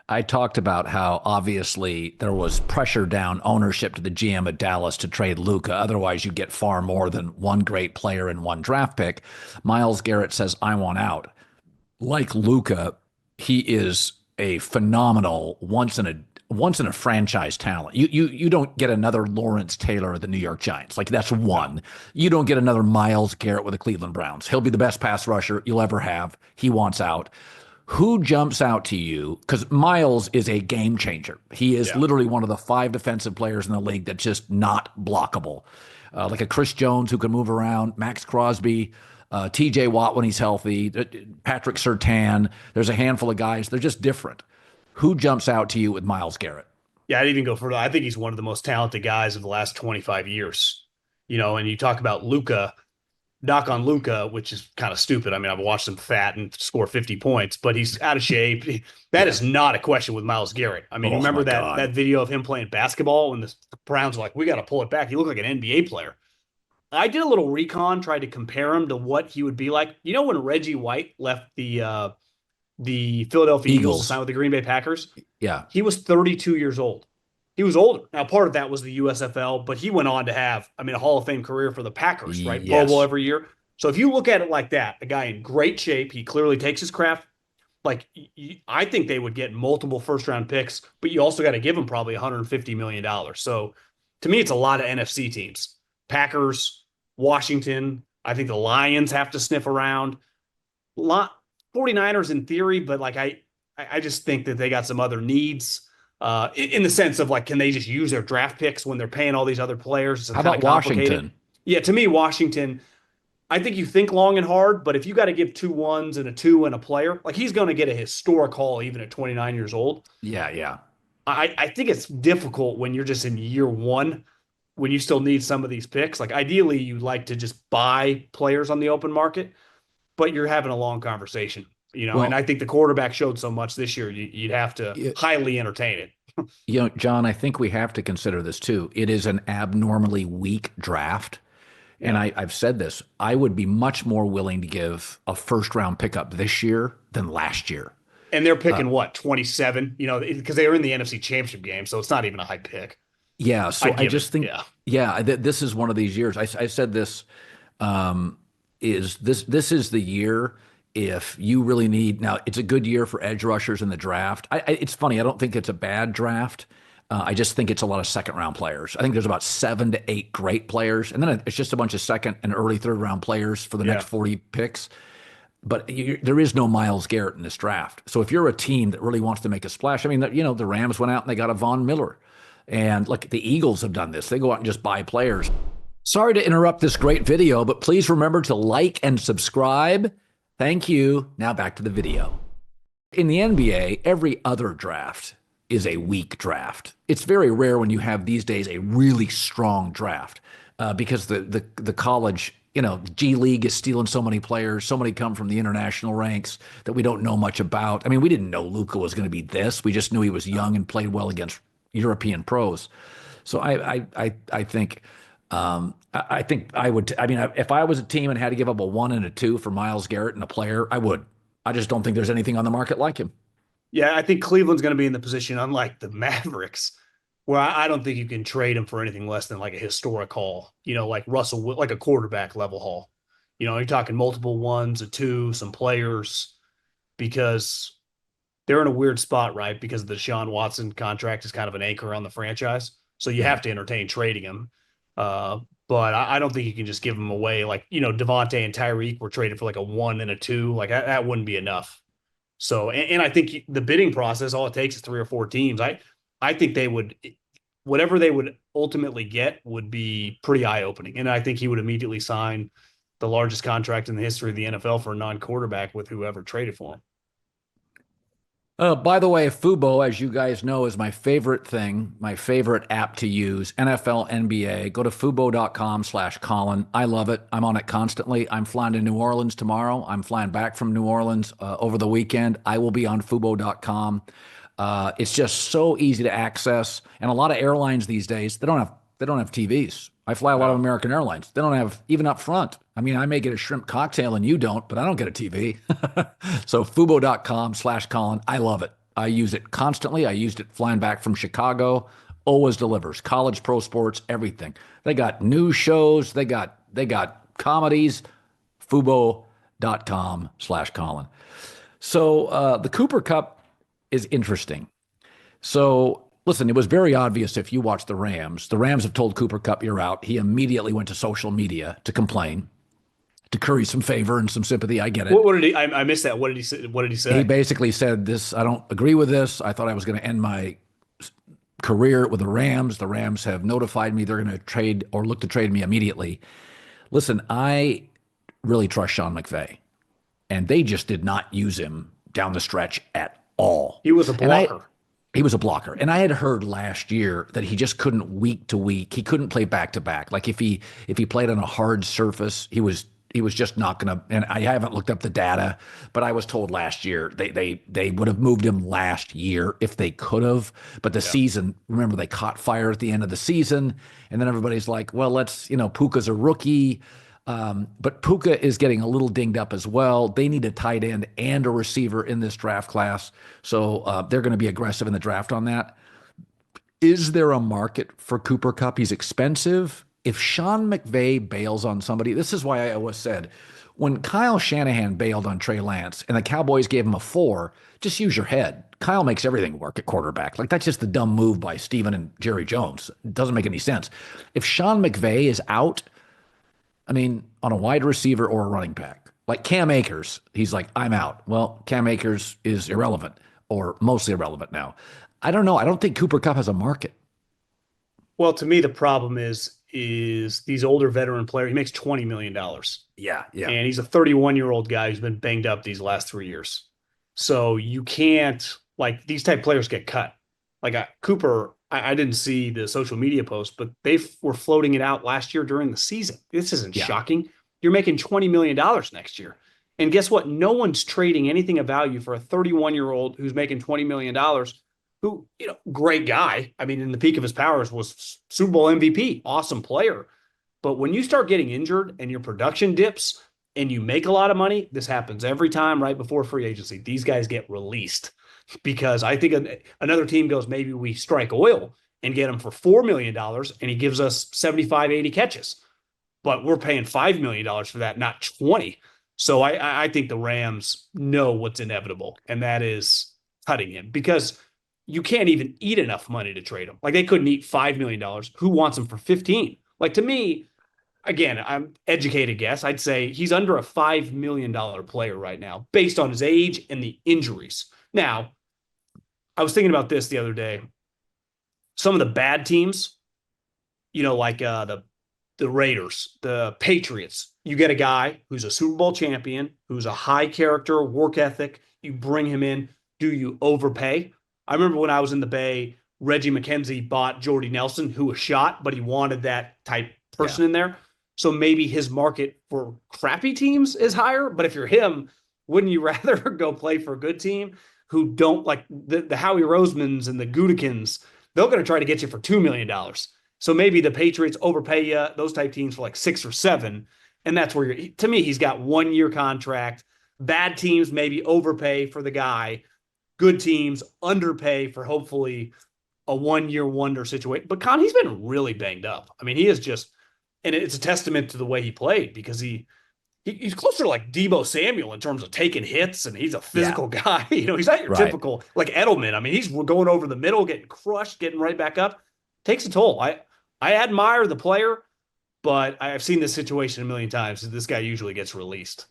I talked about how obviously there was pressure down ownership to the GM at Dallas to trade Luka. Otherwise, you get far more than one great player and one draft pick. Myles Garrett says, I want out. Like Luka, he is a phenomenal once in a franchise talent. You don't get another Lawrence Taylor of the New York Giants. Like that's one. You don't get another Myles Garrett with the Cleveland Browns. He'll be the best pass rusher you'll ever have. He wants out. Who jumps out to you? Because Miles is a game changer. He is Yeah. literally one of the five defensive players in the league that's just not blockable. Like a Chris Jones who can move around, Max Crosby, TJ Watt when he's healthy, Patrick Surtain. There's a handful of guys. They're just different. Who jumps out to you with Myles Garrett? Yeah, I'd even go further. I think he's one of the most talented guys of the last 25 years. And you talk about Luka, knock on Luka, which is kind of stupid. I mean, I've watched him fat and score 50 points, but he's out of shape. That is not a question with Myles Garrett. I mean, you Oh remember my that God. video of him playing basketball when the Browns were like, we got to pull it back. He looked like an NBA player. I did a little recon, tried to compare him to what he would be like. When Reggie White left the Philadelphia Eagles to sign Eagles. with the Green Bay Packers, Yeah. he was 32 years old. He was older. Now, part of that was the USFL, but he went on to have, a Hall of Fame career for the Packers, right? Pro Bowl Yes. every year. So if you look at it like that, a guy in great shape, he clearly takes his craft. Like, I think they would get multiple first round picks, but you also got to give him probably $150 million. So to me, it's a lot of NFC teams. Packers, Washington. I think the Lions have to sniff around. Lot 49ers in theory, but like I just think that they got some other needs in the sense of like, can they just use their draft picks when they're paying all these other players? It's How kind about of complicated. Washington? Yeah, to me, Washington, I think you think long and hard, but if you got to give two ones and a two and a player, like he's going to get a historic haul even at 29 years old. Yeah, yeah. I think it's difficult when you're just in year one, when you still need some of these picks. Like ideally, you'd like to just buy players on the open market, but you're having a long conversation, and I Well, think the quarterback showed so much this year, you'd have to y- highly entertain it. John, I think we have to consider this too. It is an abnormally weak draft. And Yeah. I've said this, I would be much more willing to give a first round pickup this year than last year. And they're Uh, picking what, 27, because they were in the NFC Championship game. So it's not even a high pick. yeah. So I'd I give it. just think, Yeah. yeah, this is one of these years. I said this this is the year if you really need. Now it's a good year for edge rushers in the draft. It's funny. I don't think it's a bad draft. I just think it's a lot of second round players. I think there's about 7 to 8 great players, and then it's just a bunch of second and early third round players for the next Yeah. 40 picks. But there is no Myles Garrett in this draft. So if you're a team that really wants to make a splash, I mean, the Rams went out and they got a Von Miller, and like the Eagles have done this. They go out and just buy players. Sorry to interrupt this great video, but please remember to like and subscribe. Thank you. Now back to the video. In the NBA, every other draft is a weak draft. It's very rare when you have these days a really strong draft because the college, G League is stealing so many players. So many come from the international ranks that we don't know much about. I mean, we didn't know Luka was going to be this. We just knew he was young and played well against European pros. So I think I think I would. I mean, if I was a team and had to give up a 1 and a 2 for Myles Garrett and a player, I would. I just don't think there's anything on the market like him. Yeah. I think Cleveland's going to be in the position, unlike the Mavericks, where I don't think you can trade him for anything less than like a historic haul, like like a quarterback level haul. You're talking multiple ones, a two, some players, because they're in a weird spot, right? Because the Deshaun Watson contract is kind of an anchor on the franchise. So you Yeah. have to entertain trading him. Uh, but I don't think you can just give him away. Like, Devontae and Tyreek were traded for like a 1 and a 2. Like that wouldn't be enough. So, and I think the bidding process, all it takes is 3 or 4 teams. I think they would, whatever they would ultimately get would be pretty eye opening. And I think he would immediately sign the largest contract in the history of the NFL for a non-quarterback with whoever traded for him. By the way, Fubo, as you guys know, is my favorite thing, my favorite app to use. NFL, NBA. Go to fubo.com/Colin. I love it. I'm on it constantly. I'm flying to New Orleans tomorrow. I'm flying back from New Orleans over the weekend. I will be on fubo.com. It's just so easy to access, and a lot of airlines these days they don't have TVs. I fly a lot of No. American Airlines. They don't have even up front. I mean, I may get a shrimp cocktail and you don't, but I don't get a TV. So fubo.com/Colin. I love it. I use it constantly. I used it flying back from Chicago. Always delivers. College, pro sports, everything. They got news shows. They got comedies. Fubo.com/Colin. So the Cooper Cup is interesting. So listen, it was very obvious if you watch the Rams. The Rams have told Cooper Cupp, you're out. He immediately went to social media to complain, to curry some favor and some sympathy. I get it. What did he? I missed that. What did he say? What did he say? He basically said this, I don't agree with this. I thought I was going to end my career with the Rams. The Rams have notified me they're going to trade or look to trade me immediately. Listen, I really trust Sean McVay, and they just did not use him down the stretch at all. He was a blocker. He was a blocker. And I had heard last year that he just couldn't week to week. He couldn't play back to back. Like if he played on a hard surface, he was just not going to. And I haven't looked up the data, but I was told last year they would have moved him last year if they could have. But the season, remember, they caught fire at the end of the season, and then everybody's like, well, Puka's a rookie. But Puka is getting a little dinged up as well. They need a tight end and a receiver in this draft class. So they're going to be aggressive in the draft on that. Is there a market for Cooper Kupp? He's expensive. If Sean McVay bails on somebody, this is why I always said, when Kyle Shanahan bailed on Trey Lance and the Cowboys gave him a 4, just use your head. Kyle makes everything work at quarterback. Like that's just the dumb move by Steven and Jerry Jones. It doesn't make any sense. If Sean McVay is out, I mean, on a wide receiver or a running back, like Cam Akers, he's like, I'm out. Well, Cam Akers is irrelevant or mostly irrelevant now. I don't know. I don't think Cooper Kupp has a market. Well, to me, the problem is these older veteran players. He makes $20 million. Yeah. And he's a 31-year-old guy who's been banged up these last 3 years. So you can't, like, these type players get cut. Like Cooper, I didn't see the social media post, but they were floating it out last year during the season. This isn't shocking. You're making $20 million next year. And guess what? No one's trading anything of value for a 31-year-old who's making $20 million, who, great guy. I mean, in the peak of his powers was Super Bowl MVP, awesome player. But when you start getting injured and your production dips and you make a lot of money, this happens every time right before free agency. These guys get released. Because I think another team goes, maybe we strike oil and get him for $4 million and he gives us 75, 80 catches. But we're paying $5 million for that, not 20. So I think the Rams know what's inevitable, and that is cutting him because you can't even eat enough money to trade him. Like they couldn't eat $5 million. Who wants him for 15? Like to me, again, I'm educated guess. I'd say he's under a $5 million player right now based on his age and the injuries. Now, I was thinking about this the other day. Some of the bad teams, like the Raiders, the Patriots, you get a guy who's a Super Bowl champion, who's a high character, work ethic. You bring him in. Do you overpay? I remember when I was in the Bay, Reggie McKenzie bought Jordy Nelson, who was shot, but he wanted that type person in there. So maybe his market for crappy teams is higher. But if you're him, wouldn't you rather go play for a good team who don't like the Howie Rosemans and the Gudikins? They're going to try to get you for $2 million. So maybe the Patriots overpay you, those type teams for like 6 or 7. And that's where to me, he's got 1-year contract. Bad teams maybe overpay for the guy. Good teams underpay for hopefully a 1-year wonder situation. But he's been really banged up. I mean, he is just, and it's a testament to the way he played because he's closer to like Deebo Samuel in terms of taking hits, and he's a physical guy. He's not your typical like Edelman. I mean, he's going over the middle, getting crushed, getting right back up. Takes a toll. I admire the player, but I've seen this situation a million times. This guy usually gets released.